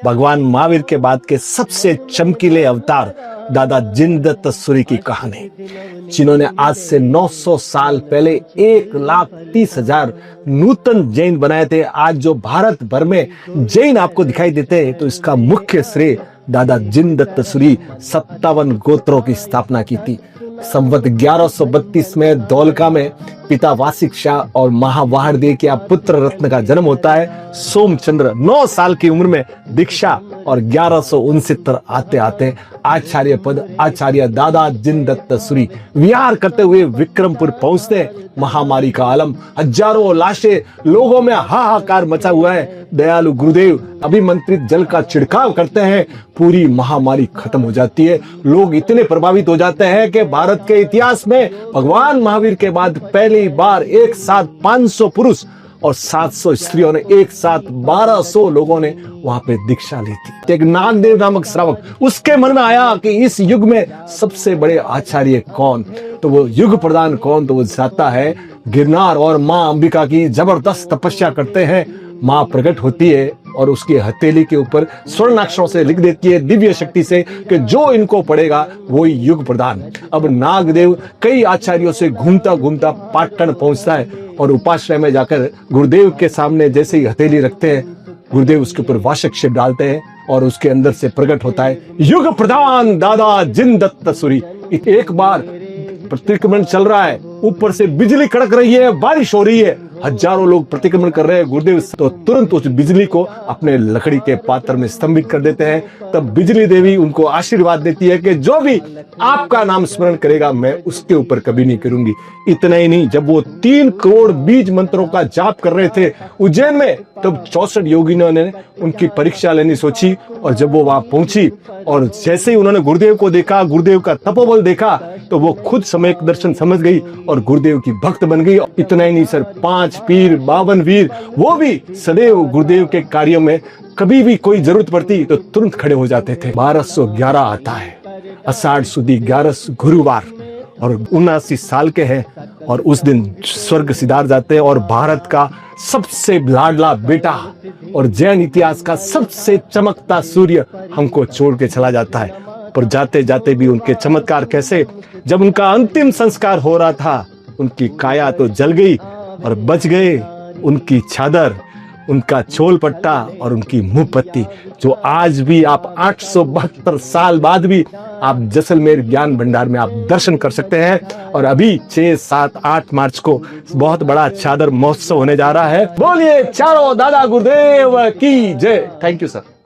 भगवान महावीर के बाद के सबसे चमकीले अवतार दादा जिनदत्त सूरी की कहानी, जिन्होंने आज से 900 साल पहले 1,30,000 नूतन जैन बनाए थे। आज जो भारत भर में जैन आपको दिखाई देते हैं, तो इसका मुख्य श्रेय दादा जिनदत्त सूरी 57 गोत्रों की स्थापना की थी। संवत 1132 में धौलका में पिता वासिक शाह और महावाहदेव के पुत्र रत्न का जन्म होता है। सोमचंद्र 9 साल की उम्र में दीक्षा और 1169 आते आते आचार्य पद आचार्य दादा जिनदत्त सूरी विहार करते हुए विक्रमपुर पहुंचते। महामारी का आलम, हजारों लाशें, लोगों में हाहाकार मचा हुआ है। दयालु गुरुदेव अभिमंत्रित जल का छिड़काव करते हैं, पूरी महामारी खत्म हो जाती है। लोग इतने प्रभावित हो जाते हैं कि भारत के इतिहास में भगवान महावीर के बाद पहली बार एक साथ 500 पुरुष और 700 स्त्रियों ने एक साथ 1200 लोगों ने वहां पे दीक्षा ली थी। एक नागदेव नामक श्रावक, उसके मन में आया कि इस युग में सबसे बड़े आचार्य कौन, तो वो युग प्रधान कौन, तो वो जाता है गिरनार और माँ अंबिका की जबरदस्त तपस्या करते हैं। माँ प्रकट होती है और उसकी हथेली के ऊपर स्वर्णाक्षरों से लिख देती है दिव्य शक्ति से कि जो इनको पढ़ेगा वो युग प्रधान। अब नागदेव कई आचार्यों से घूमता घूमता पाटन पहुंचता है और उपाश्रय में जाकर गुरुदेव के सामने जैसे ही हथेली रखते हैं, गुरुदेव उसके ऊपर वाशक शिव डालते हैं और उसके अंदर से प्रकट होता है युग प्रधान दादा जिनदत्त सूरी। एक बार प्रतिक्रमण चल रहा है, ऊपर से बिजली कड़क रही है, बारिश हो रही है, हजारों लोग प्रतिक्रमण कर रहे हैं। गुरुदेव तो तुरंत उस बिजली को अपने लकड़ी के पात्र में स्तंभित कर देते हैं। तब बिजली देवी उनको आशीर्वाद देती है कि जो भी आपका नाम स्मरण करेगा मैं उसके ऊपर कभी नहीं करूंगी। इतना ही नहीं, जब वो 3 करोड़ बीज मंत्रों का जाप कर रहे थे उज्जैन में, तब 64 योगियों ने उनकी परीक्षा लेनी सोची। और जब वो वहां पहुंची और जैसे ही उन्होंने गुरुदेव को देखा, गुरुदेव का तपोबल देखा, तो वो खुद समय दर्शन समझ गई और गुरुदेव की भक्त बन गई। इतना ही नहीं सर, 5 पीर 52 वीर, वो भी सदैव गुरुदेव के कार्यों में कभी भी कोई जरूरत पड़ती तो तुरंत खड़े हो जाते थे। 1211 आता है, आषाढ़ सुदी 11 गुरुवार, और 79 साल के हैं और उस दिन स्वर्ग सिधार जाते हैं। और भारत का सबसे लाडला बेटा और जैन इतिहास का सबसे चमकता सूर्य हमको छोड़ के चला जाता है। पर जाते जाते भी उनके चमत्कार कैसे, जब उनका अंतिम संस्कार हो रहा था उनकी काया तो जल गई और बच गए उनकी चादर, उनका चोल पट्टा और उनकी मुंह पत्ती, जो आज भी आप 872 साल बाद भी आप जैसलमेर ज्ञान भंडार में आप दर्शन कर सकते हैं। और अभी 6, 7, 8 मार्च को बहुत बड़ा चादर महोत्सव होने जा रहा है। बोलिए चारों दादा गुरुदेव की जय। Thank you sir.